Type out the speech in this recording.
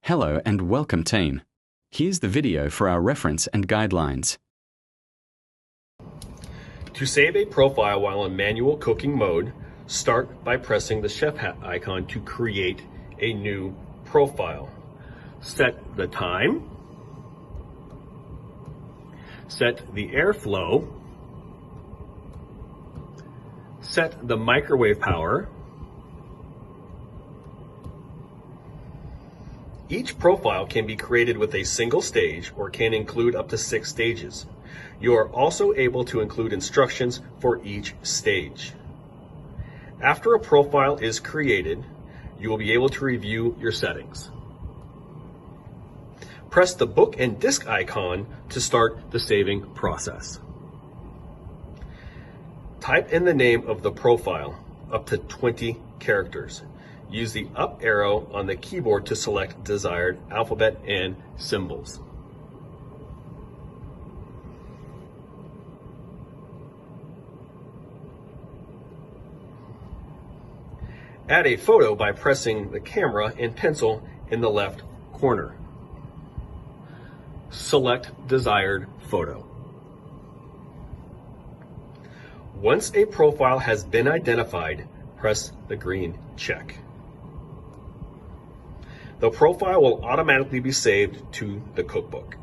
Hello and welcome team. Here's the video for our reference and guidelines. To save a profile while in manual cooking mode, start by pressing the chef hat icon to create a new profile. Set the time, set the airflow, set the microwave power. Each profile can be created with a single stage or can include up to 6 stages. You are also able to include instructions for each stage. After a profile is created, you will be able to review your settings. Press the book and disk icon to start the saving process. Type in the name of the profile, up to 20 characters. Use the up arrow on the keyboard to select desired alphabet and symbols. Add a photo by pressing the camera and pencil in the left corner. Select desired photo. Once a profile has been identified, press the green check. The profile will automatically be saved to the cookbook.